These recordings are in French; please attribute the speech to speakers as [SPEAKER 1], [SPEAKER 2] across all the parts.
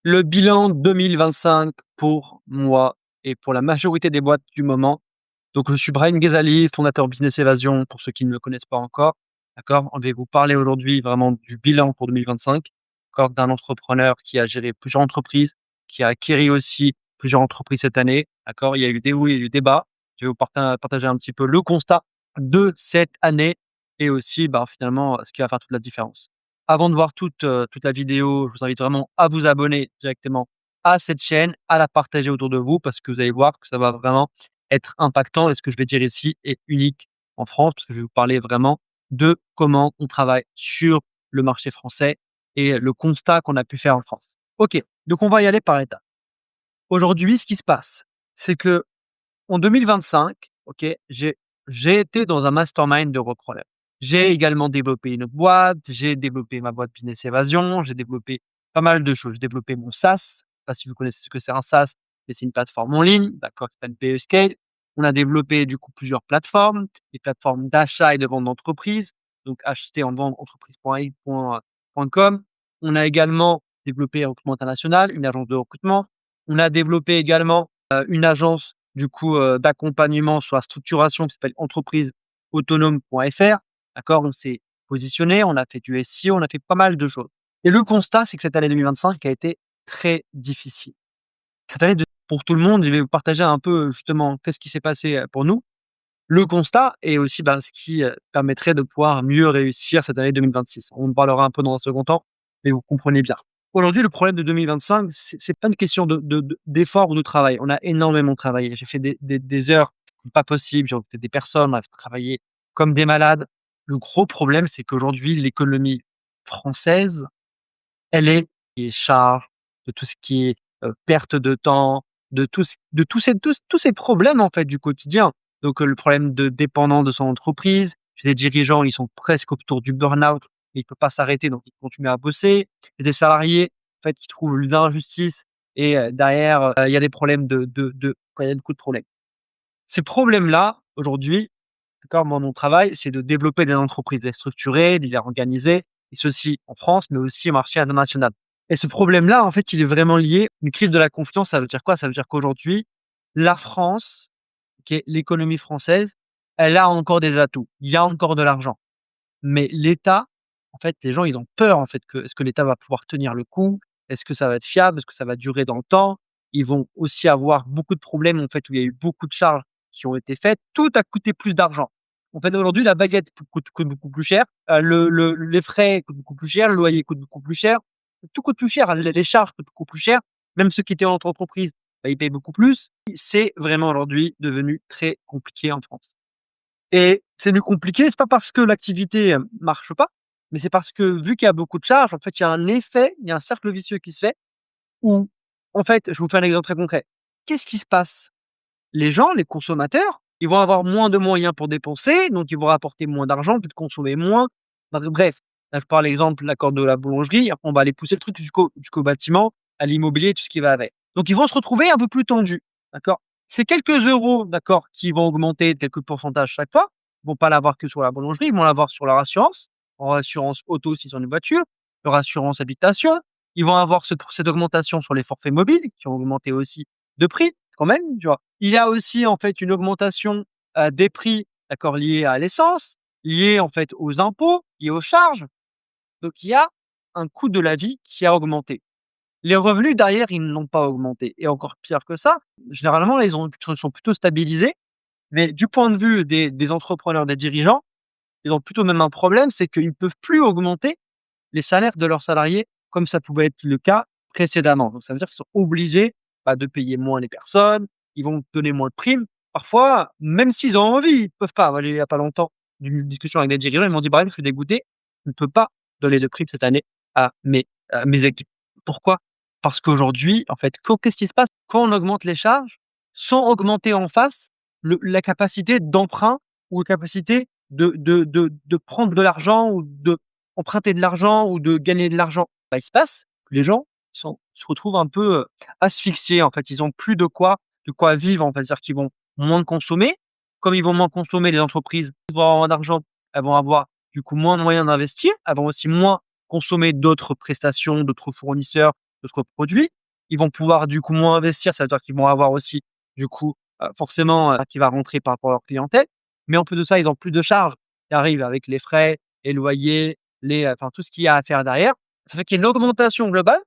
[SPEAKER 1] Le bilan 2025 pour moi et pour la majorité des boîtes du moment. Donc, je suis Brahim Ghezali, fondateur Business Evasion, pour ceux qui ne me connaissent pas encore. D'accord? On va vous parler aujourd'hui vraiment du bilan pour 2025, d'accord, d'un entrepreneur qui a géré plusieurs entreprises, qui a acquis aussi plusieurs entreprises cette année. D'accord? Il y a eu des hauts, il y a eu des bas. Je vais vous partager un petit peu le constat de cette année et aussi, finalement, ce qui va faire toute la différence. Avant de voir toute la vidéo, je vous invite vraiment à vous abonner directement à cette chaîne, à la partager autour de vous parce que vous allez voir que ça va vraiment être impactant et ce que je vais dire ici est unique en France parce que je vais vous parler vraiment de comment on travaille sur le marché français et le constat qu'on a pu faire en France. OK, donc on va y aller par étapes. Aujourd'hui, ce qui se passe, c'est que en 2025, OK, j'ai été dans un mastermind de repreneurs. J'ai également développé une autre boîte, j'ai développé ma boîte Business Evasion, j'ai développé pas mal de choses. J'ai développé mon SaaS, je sais pas si vous connaissez ce que c'est un SaaS, mais c'est une plateforme en ligne, d'accord, qui s'appelle PE Scale. On a développé du coup plusieurs plateformes, des plateformes d'achat et de vente d'entreprise, donc acheter en vente entreprise.com. On a également développé un recrutement international, une agence de recrutement. On a développé également une agence du coup d'accompagnement sur la structuration qui s'appelle entrepriseautonome.fr. D'accord? On s'est positionné, on a fait du SEO, on a fait pas mal de choses. Et le constat, c'est que cette année 2025 a été très difficile. Cette année pour tout le monde, je vais vous partager un peu justement qu'est-ce qui s'est passé pour nous. Le constat et aussi ce qui permettrait de pouvoir mieux réussir cette année 2026. On en parlera un peu dans un second temps, mais vous comprenez bien. Aujourd'hui, le problème de 2025, c'est pas une question d'effort ou de travail. On a énormément travaillé. J'ai fait des heures pas possibles. J'ai recruté des personnes, on a travaillé comme des malades. Le gros problème, c'est qu'aujourd'hui, l'économie française, elle est qui est charge, de tout ce qui est perte de temps, de tous ces problèmes en fait du quotidien. Donc le problème de dépendance de son entreprise, des dirigeants, ils sont presque autour du burn-out, mais ils peuvent pas s'arrêter, donc ils continuent à bosser. Il y a des salariés en fait qui trouvent l'injustice et derrière, il y a des problèmes il y a beaucoup de problèmes. Ces problèmes-là, aujourd'hui, d'accord, moi mon travail, c'est de développer des entreprises, de les structurer, de les organiser et ceci en France, mais aussi au marché international. Et ce problème-là, en fait, il est vraiment lié une crise de la confiance, ça veut dire quoi? Ça veut dire qu'aujourd'hui, la France, OK, l'économie française, elle a encore des atouts. Il y a encore de l'argent. Mais l'État, en fait, les gens, ils ont peur, en fait, que est-ce que l'État va pouvoir tenir le coup? Est-ce que ça va être fiable? Est-ce que ça va durer dans le temps? Ils vont aussi avoir beaucoup de problèmes, en fait, où il y a eu beaucoup de charges qui ont été faites. Tout a coûté plus d'argent. En fait, aujourd'hui, la baguette coûte beaucoup plus cher, les frais coûtent beaucoup plus cher, le loyer coûte beaucoup plus cher. Tout coûte plus cher, les charges coûtent beaucoup plus cher. Même ceux qui étaient en entreprise, ils payent beaucoup plus. C'est vraiment aujourd'hui devenu très compliqué en France. Et c'est du compliqué, c'est pas parce que l'activité, marche pas, mais c'est parce que vu qu'il y a beaucoup de charges, en fait, il y a un effet, il y a un cercle vicieux qui se fait où, en fait, je vous fais un exemple très concret. Qu'est-ce qui se passe? Les gens, les consommateurs, ils vont avoir moins de moyens pour dépenser, donc ils vont rapporter moins d'argent, puis de consommer moins. Bref, là, je prends l'exemple, l'accord de la boulangerie, après on va aller pousser le truc jusqu'au bâtiment, à l'immobilier, tout ce qui va avec. Donc ils vont se retrouver un peu plus tendus, d'accord? C'est quelques euros, d'accord, qui vont augmenter de quelques pourcentages chaque fois. Ils vont pas l'avoir que sur la boulangerie, ils vont l'avoir sur leur assurance, leur assurance auto s'ils ont une voiture, leur assurance habitation. Ils vont avoir cette augmentation sur les forfaits mobiles qui ont augmenté aussi de prix quand même, tu vois? Il y a aussi en fait une augmentation, des prix, d'accord, liés à l'essence, liés en fait aux impôts, liés aux charges. Donc il y a un coût de la vie qui a augmenté. Les revenus derrière, ils n'ont pas augmenté et encore pire que ça, généralement, là, ils sont plutôt stabilisés, mais du point de vue des entrepreneurs, des dirigeants, ils ont plutôt même un problème, c'est qu'ils ne peuvent plus augmenter les salaires de leurs salariés comme ça pouvait être le cas précédemment. Donc ça veut dire qu'ils sont obligés, de payer moins les personnes, ils vont donner moins de primes. Parfois, même s'ils ont envie, ils peuvent pas. Moi, il y a pas longtemps, d'une discussion avec des dirigeants, ils m'ont dit: «Brahim, je suis dégoûté, je ne peux pas donner de primes cette année à mes équipes». Pourquoi? Parce qu'aujourd'hui, en fait, qu'est-ce qui se passe? Quand on augmente les charges, sans augmenter en face la capacité d'emprunt ou la capacité de prendre de l'argent ou d'emprunter de l'argent ou de gagner de l'argent. Il se passe que les gens se retrouvent un peu, asphyxiés, en fait. Ils ont plus de quoi vivre, on va dire qu'ils vont moins consommer. Comme ils vont moins consommer, les entreprises vont avoir moins d'argent, elles vont avoir du coup moins de moyens d'investir, elles vont aussi moins consommer d'autres prestations, d'autres fournisseurs, d'autres produits. Ils vont pouvoir du coup moins investir, ça veut dire qu'ils vont avoir aussi du coup, forcément, qui va rentrer par rapport à leur clientèle. Mais en plus de ça, ils ont plus de charges qui arrivent avec les frais, les loyers, enfin tout ce qu'il y a à faire derrière. Ça fait qu'il y a une augmentation globale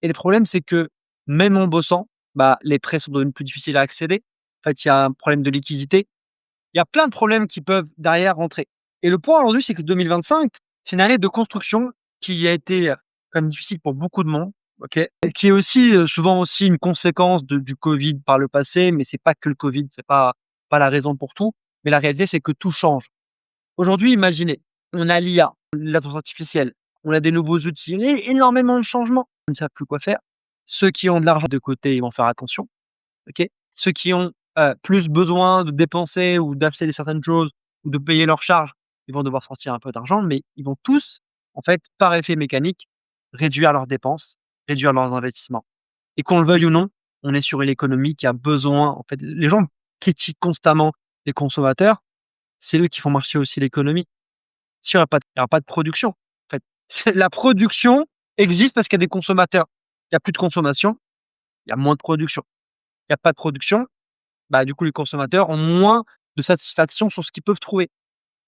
[SPEAKER 1] et le problème, c'est que même en bossant, bah, les prêts sont devenus plus difficiles à accéder. En fait, il y a un problème de liquidité. Il y a plein de problèmes qui peuvent derrière rentrer. Et le point aujourd'hui, c'est que 2025, c'est une année de construction qui a été, quand même difficile pour beaucoup de monde, OK? Et qui est aussi, souvent aussi une conséquence du covid par le passé, mais c'est pas que le covid, c'est pas la raison pour tout. Mais la réalité, c'est que tout change. Aujourd'hui, imaginez, on a l'IA, l'intelligence artificielle, on a des nouveaux outils, il y a énormément de changements. Ils ne savent plus quoi faire. Ceux qui ont de l'argent de côté, ils vont faire attention. OK? Ceux qui ont, plus besoin de dépenser ou d'acheter certaines choses ou de payer leurs charges, ils vont devoir sortir un peu d'argent, mais ils vont tous, en fait, par effet mécanique, réduire leurs dépenses, réduire leurs investissements et qu'on le veuille ou non, on est sur une économie qui a besoin en fait, les gens critiquent constamment les consommateurs, c'est eux qui font marcher aussi l'économie. S'il y aura pas il y aura pas de production, en fait. La production existe parce qu'il y a des consommateurs. Il y a plus de consommation, il y a moins de production. Il y a pas de production, bah, du coup, les consommateurs ont moins de satisfaction sur ce qu'ils peuvent trouver.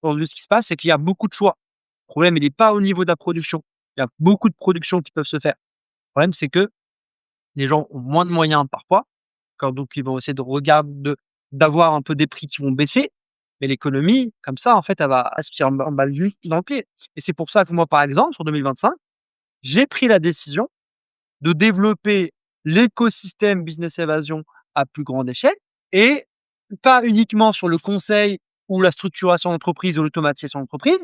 [SPEAKER 1] Aujourd'hui, ce qui se passe, c'est qu'il y a beaucoup de choix. Le problème, il est pas au niveau de la production. Il y a beaucoup de productions qui peuvent se faire. Le problème, c'est que les gens ont moins de moyens parfois, quand donc ils vont essayer d'avoir un peu des prix qui vont baisser, mais l'économie, comme ça, en fait, elle va se tirer en balle juste dans le pied et c'est pour ça que moi, par exemple, sur 2025, j'ai pris la décision de développer l'écosystème Business Évasion à plus grande échelle et pas uniquement sur le conseil ou la structuration d'entreprise ou l'automatisation d'entreprise.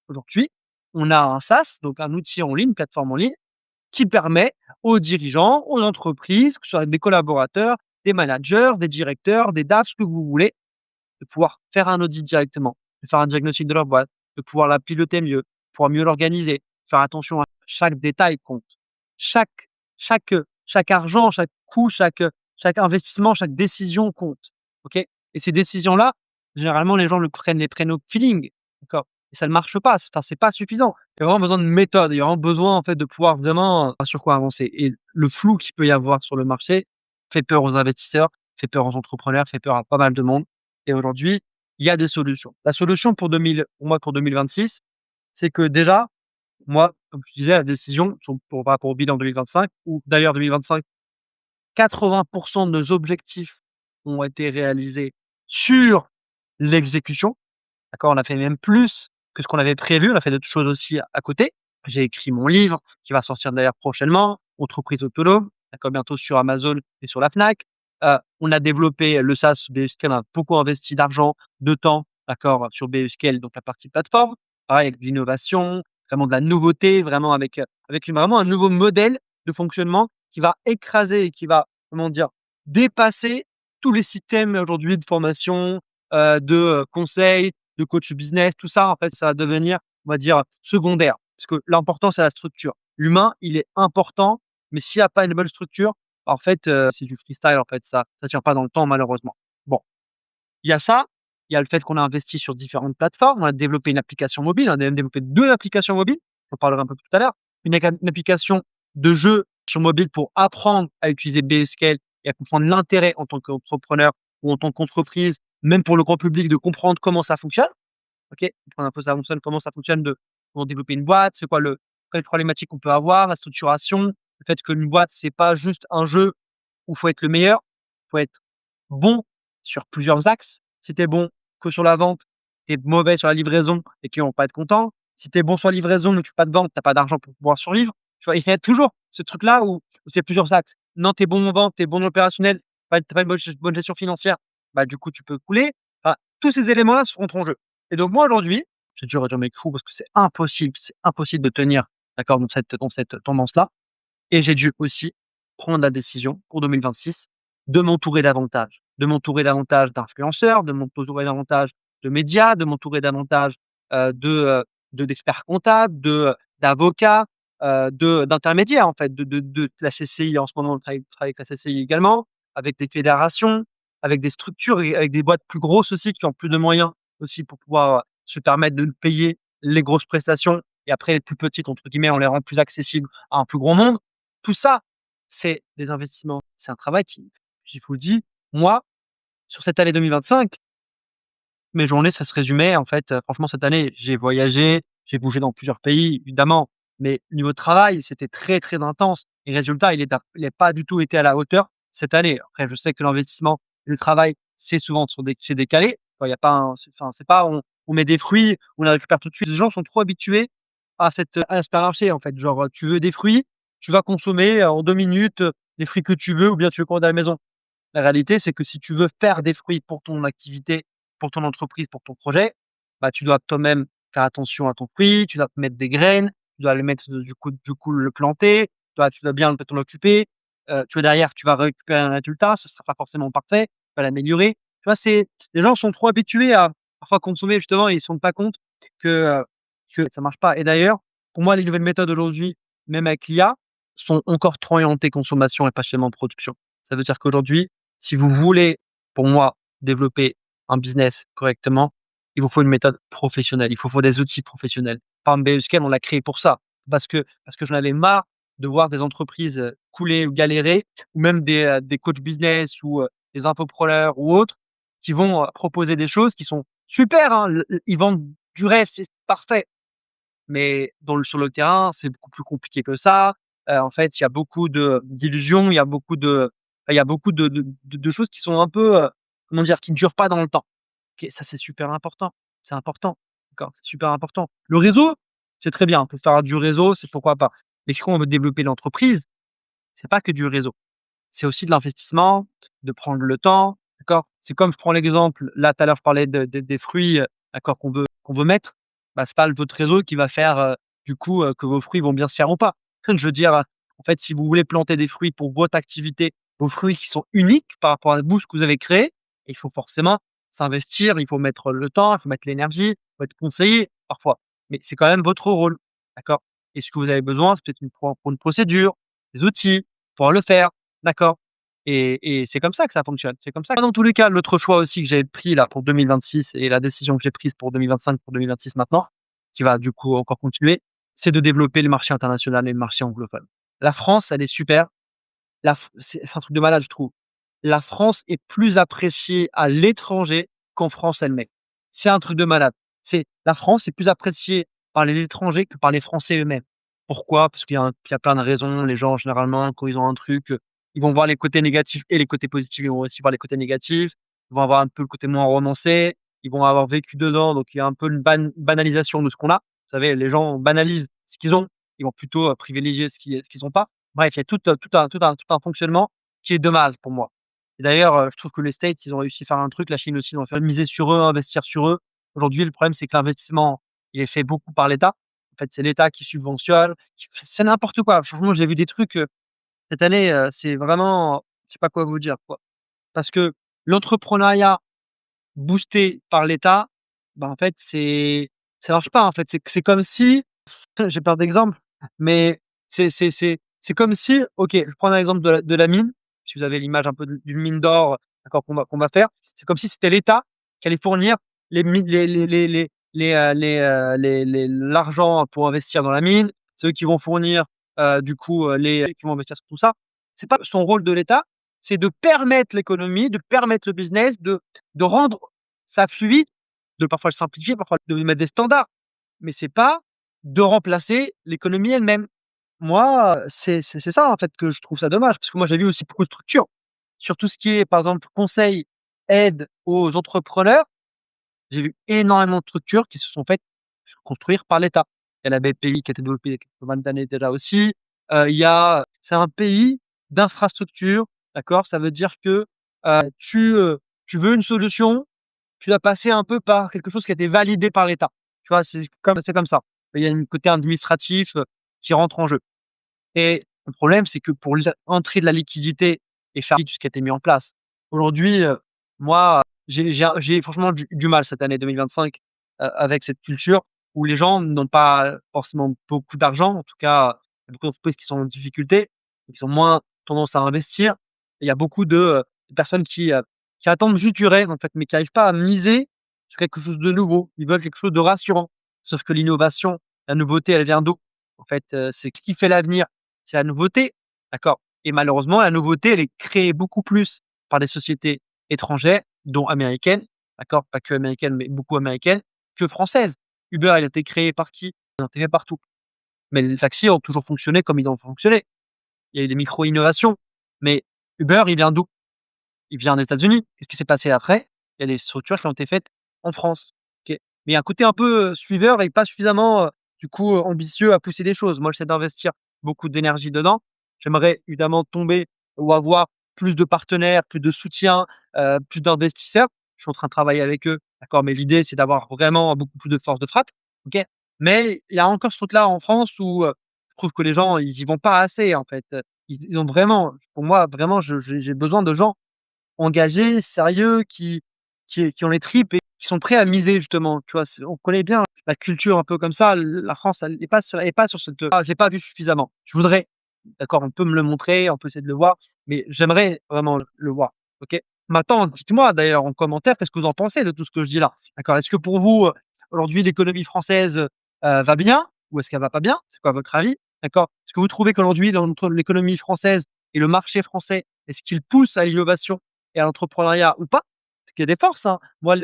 [SPEAKER 1] Aujourd'hui, on a un SaaS, donc un outil en ligne, une plateforme en ligne, qui permet aux dirigeants, aux entreprises, que ce soit des collaborateurs, des managers, des directeurs, des DAF, ce que vous voulez, de pouvoir faire un audit directement, de faire un diagnostic de leur boîte, de pouvoir la piloter mieux, pouvoir mieux l'organiser, faire attention à chaque détail compte. Chaque chaque argent, chaque coût, chaque investissement, chaque décision compte. OK? Et ces décisions-là, généralement, les gens les prennent au feeling, d'accord? Et ça ne marche pas, c'est pas suffisant. Il y a vraiment besoin de méthode, il y a vraiment besoin, en fait, de pouvoir vraiment, sur quoi avancer et le flou qu'il peut y avoir sur le marché fait peur aux investisseurs, fait peur aux entrepreneurs, fait peur à pas mal de monde. Et aujourd'hui, il y a des solutions. La solution pour moi, pour 2026, c'est que déjà, moi, comme je disais, la décision par rapport au bilan 2025 ou d'ailleurs 2025, 80 de nos objectifs ont été réalisés sur l'exécution. D'accord? On a fait même plus que ce qu'on avait prévu. On a fait d'autres choses aussi à côté. J'ai écrit mon livre qui va sortir d'ailleurs prochainement, Entreprise autonome, d'accord, bientôt sur Amazon et sur la Fnac. On a développé le SaaS BScale, on a beaucoup investi d'argent, de temps, d'accord, sur BScale, donc la partie plateforme. Pareil avec de l'innovation, vraiment de la nouveauté, vraiment vraiment un nouveau modèle de fonctionnement qui va écraser et qui va, comment dire, dépasser tous les systèmes aujourd'hui de formation, de, conseil, de coach business, tout ça, en fait, ça va devenir, on va dire, secondaire. Parce que l'important, c'est la structure. L'humain, il est important, mais s'il y a pas une bonne structure, en fait, c'est du freestyle, en fait, ça tient pas dans le temps, malheureusement. Bon, il y a ça, il y a le fait qu'on a investi sur différentes plateformes, on a développé une application mobile, on a même développé 2 applications mobiles, j'en parlerai un peu plus tout à l'heure. Une application de jeu sur mobile pour apprendre à utiliser BeScale et à comprendre l'intérêt en tant qu'entrepreneur ou en tant qu'entreprise, même pour le grand public, de comprendre comment ça fonctionne. OK? Comprendre un peu ça fonctionne, comment ça fonctionne de comment développer une boîte, c'est quoi quelles problématiques on peut avoir, la structuration, le fait qu'une boîte, c'est pas juste un jeu où il faut être le meilleur, il faut être bon sur plusieurs axes. Si tu es bon que sur la vente, tu es mauvais sur la livraison et qu'ils vont pas être contents. Si tu es bon sur la livraison, mais tu fais pas de vente, tu as pas d'argent pour pouvoir survivre. Tu vois? Il y a toujours ce truc-là où c'est plusieurs axes. Non, tu es bon en vente, tu es bon en opérationnel, tu as pas une bonne gestion financière, bah, du coup, tu peux couler. Enfin, tous ces éléments-là rentrent en jeu. Et donc moi, aujourd'hui, j'ai dû réduire mes coûts parce que c'est impossible de tenir, d'accord, dans cette tendance-là. Et j'ai dû aussi prendre la décision pour 2026 de m'entourer davantage d'influenceurs, de m'entourer davantage de médias, de m'entourer davantage, d'experts comptables, d'avocats, d'intermédiaires en fait, de la CCI en ce moment, on travaille avec la CCI également, avec des fédérations, avec des structures et avec des boîtes plus grosses aussi qui ont plus de moyens aussi pour pouvoir, se permettre de payer les grosses prestations et après les plus petites entre guillemets, on les rend plus accessibles à un plus grand monde. Tout ça, c'est des investissements. C'est un travail qui, je vous le dis, moi, sur cette année 2025, mes journées, ça se résumait en fait, franchement cette année, j'ai voyagé, j'ai bougé dans plusieurs pays évidemment, mais niveau travail, c'était très, très intense et résultat, il est pas du tout été à la hauteur cette année. Après je sais que l'investissement et le travail, c'est souvent c'est décalé. Quand il y a pas un c'est pas on met des fruits, on les récupère tout de suite. Les gens sont trop habitués à un supermarché en fait. Genre, tu veux des fruits, tu vas consommer, en 2 minutes, les fruits que tu veux ou bien tu veux commander à la maison. La réalité, c'est que si tu veux faire des fruits pour ton activité, pour ton entreprise, pour ton projet, bah, tu dois toi-même faire attention à ton fruit, tu dois mettre des graines, tu dois le mettre du coup le planter, tu dois bien t'en occuper. Tu vois derrière, tu vas récupérer un résultat, ce sera pas forcément parfait, tu vas l'améliorer. Tu vois, c'est les gens sont trop habitués à parfois consommer justement et ils se rendent pas compte que, que ça marche pas et d'ailleurs, pour moi, les nouvelles méthodes aujourd'hui, même avec l'IA, sont encore trop orientées consommation et pas seulement production. Ça veut dire qu'aujourd'hui, si vous voulez, pour moi, développer un business correctement, il vous faut une méthode professionnelle. Il faut des outils professionnels. Farm-Base Scale, on l'a créé pour ça. Parce que j'en avais marre de voir des entreprises, couler ou galérer ou même des coachs business ou, des infopreneurs ou autres qui vont, proposer des choses qui sont super, hein. Ils vendent du rêve, c'est parfait. Mais sur le terrain, c'est beaucoup plus compliqué que ça. En fait, il y a beaucoup d'illusions, il y a beaucoup de choses qui sont un peu, comment dire? Qui ne durent pas dans le temps. OK, ça, c'est super important. C'est important, d'accord? C'est super important. Le réseau, c'est très bien. Pour faire du réseau, c'est pourquoi pas. Mais quand on veut développer l'entreprise, c'est pas que du réseau. C'est aussi de l'investissement, de prendre le temps, d'accord? C'est comme je prends l'exemple, là, tout à l'heure, je parlais des fruits, d'accord, qu'on veut mettre. Bah, c'est pas votre réseau qui va faire, du coup, que vos fruits vont bien se faire ou pas. Je veux dire, en fait, si vous voulez planter des fruits pour votre activité, vos fruits qui sont uniques par rapport à vous, ce que vous avez créé, il faut forcément s'investir, il faut mettre le temps, il faut mettre l'énergie, il faut être conseillé parfois. Mais c'est quand même votre rôle, d'accord? Et ce que vous avez besoin, c'est peut-être pour une procédure, des outils, pour le faire. D'accord et c'est comme ça que ça fonctionne, c'est comme ça. Dans tous les cas, l'autre choix aussi que j'ai pris là pour 2026 et la décision que j'ai prise pour 2025, pour 2026 maintenant, qui va du coup encore continuer, c'est de développer le marché international et le marché anglophone. La France, elle est super. La f c'est un truc de malade, je trouve. La France est plus appréciée à l'étranger qu'en France elle-même. C'est un truc de malade. C'est la France est plus appréciée par les étrangers que par les Français eux-mêmes. Pourquoi? Parce qu'il y a plein de raisons. Les gens généralement quand ils ont un truc, ils vont voir les côtés négatifs et les côtés positifs, ils vont aussi voir les côtés négatifs. Ils vont avoir un peu le côté moins romancé, ils vont avoir vécu dedans, donc il y a un peu une banalisation de ce qu'on a. Vous savez, les gens banalisent ce qu'ils ont, ils vont plutôt, privilégier ce qu'ils ont pas. Bref, il y a tout un fonctionnement qui est dommage pour moi et d'ailleurs, je trouve que les States, ils ont réussi à faire un truc, la Chine aussi, ils ont fait miser sur eux, investir sur eux. Aujourd'hui, le problème, c'est que l'investissement, il est fait beaucoup par l'État. En fait, c'est l'État qui subventionne, c'est n'importe quoi. Franchement, j'ai vu des trucs, cette année, c'est vraiment je sais pas quoi vous dire, quoi. Parce que l'entrepreneuriat boosté par l'État, bah, en fait, ça marche pas, en fait. C'est comme si j'ai peur d'exemple, mais c'est comme si OK, je prends un exemple de la mine. Si vous avez l'image un peu d'une mine d'or, d'accord, qu'on va faire. C'est comme si c'était l'État qui allait fournir les mi l'argent pour investir dans la mine. C'est eux qui vont fournir, du coup, les qui vont investir sur tout ça. C'est pas son rôle de l'État, c'est de permettre l'économie, de permettre le business, de rendre ça fluide, de parfois le simplifier, parfois de mettre des standards. Mais c'est pas de remplacer l'économie elle-même. Moi, c'est ça en fait que je trouve ça dommage, parce que moi j'ai vu aussi beaucoup de structures, sur tout ce qui est par exemple conseil, aide aux entrepreneurs, j'ai vu énormément de structures qui se sont faites construire par l'État. Il y a la BPI qui a été développée il y a pas mal d'années déjà aussi. C'est un pays d'infrastructure, d'accord? Ça veut dire que, tu veux une solution, tu dois passer un peu par quelque chose qui a été validé par l'État. Tu vois? C'est comme ça. Il y a un côté administratif, qui rentre en jeu et le problème, c'est que pour entrer de la liquidité et faire tout ce qui a été mis en place. Aujourd'hui, moi, j'ai franchement du mal cette année 2025, avec cette culture où les gens n'ont pas forcément beaucoup d'argent. En tout cas, il y a beaucoup d'entreprises qui sont en difficulté, qui ont moins tendance à investir. Il y a beaucoup de personnes qui attendent juste du rêve, en fait, mais qui arrivent pas à miser sur quelque chose de nouveau. Ils veulent quelque chose de rassurant. Sauf que l'innovation, la nouveauté, elle vient d'où? En fait, c'est ce qui fait l'avenir, c'est la nouveauté, d'accord? et malheureusement, la nouveauté, elle est créée beaucoup plus par des sociétés étrangères, dont américaines, d'accord? Pas que américaines, mais beaucoup américaines, que françaises. Uber, il a été créé par qui? Il a été fait partout. Mais les taxis ont toujours fonctionné comme ils ont fonctionné. Il y a eu des micro-innovations. Mais Uber, il vient d'où? Il vient des États-Unis. Qu'est-ce qui s'est passé après? Il y a des structures qui ont été faites en France. OK. Mais il y a un côté un peu, suiveur et pas suffisamment, du coup, ambitieux à pousser les choses. Moi, j'essaie d'investir beaucoup d'énergie dedans. J'aimerais évidemment tomber ou avoir plus de partenaires, plus de soutien, plus d'investisseurs. Je suis en train de travailler avec eux, d'accord? Mais l'idée, c'est d'avoir vraiment beaucoup plus de force de frappe, OK? Mais il y a encore ce truc-là en France où, je trouve que les gens, ils y vont pas assez, en fait. Ils ont vraiment pour moi, vraiment, j'ai besoin de gens engagés, sérieux, qui ont les tripes et qui sont prêts à miser justement, tu vois? C'est on connaît bien la culture un peu comme ça, la France elle est pas sur cette, je l'ai pas vu suffisamment. Je voudrais, d'accord, on peut me le montrer, on peut essayer de le voir, mais j'aimerais vraiment le voir, OK? Maintenant, dites-moi d'ailleurs en commentaire, qu'est-ce que vous en pensez de tout ce que je dis là? D'accord? Est-ce que pour vous, aujourd'hui l'économie française, va bien ou est-ce qu'elle va pas bien? C'est quoi votre avis? D'accord? Est-ce que vous trouvez qu'aujourd'hui dans notre l'économie française et le marché français, est-ce qu'il pousse à l'innovation et à l'entrepreneuriat ou pas? Parce qu'il y a des forces, hein. Moi,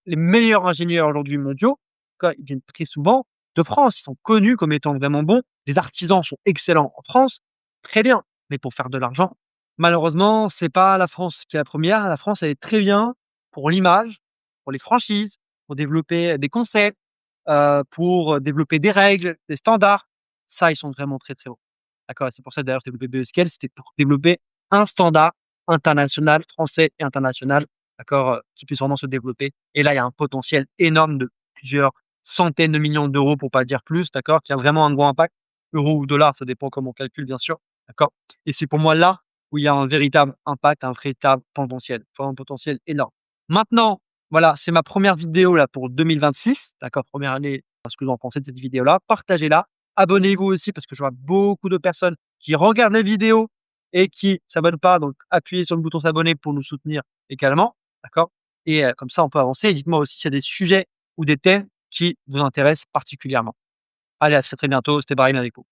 [SPEAKER 1] les meilleurs ingénieurs aujourd'hui mondiaux, quoi, ils viennent très souvent de France. Ils sont connus comme étant vraiment bons. Les artisans sont excellents en France, très bien. Mais pour faire de l'argent, malheureusement, c'est pas la France qui est la première. La France, elle est très bien pour l'image, pour les franchises, pour développer des concepts, pour développer des règles, des standards. Ça, ils sont vraiment très, très bons. D'accord? C'est pour ça d'ailleurs que j'ai développé BeScale, c'était pour développer un standard international, français et international, d'accord, qui puisse vraiment se développer et là, il y a un potentiel énorme de plusieurs centaines de millions d'euros pour pas dire plus, d'accord, qui a vraiment un gros impact. Euros ou dollars, ça dépend comment on calcule bien sûr, d'accord? Et c'est pour moi là où il y a un véritable impact, un véritable potentiel, vraiment un potentiel énorme. Maintenant, voilà, c'est ma première vidéo là pour 2026, d'accord? Première année, ce que vous en pensez de cette vidéo-là, partagez-la. Abonnez-vous aussi parce que je vois beaucoup de personnes qui regardent les vidéos et qui s'abonnent pas, donc appuyez sur le bouton s'abonner pour nous soutenir également, d'accord? Et comme ça, on peut avancer et dites-moi aussi s'il y a des sujets ou des thèmes qui vous intéressent particulièrement. Allez, à très, très bientôt, c'était Brahim avec vous.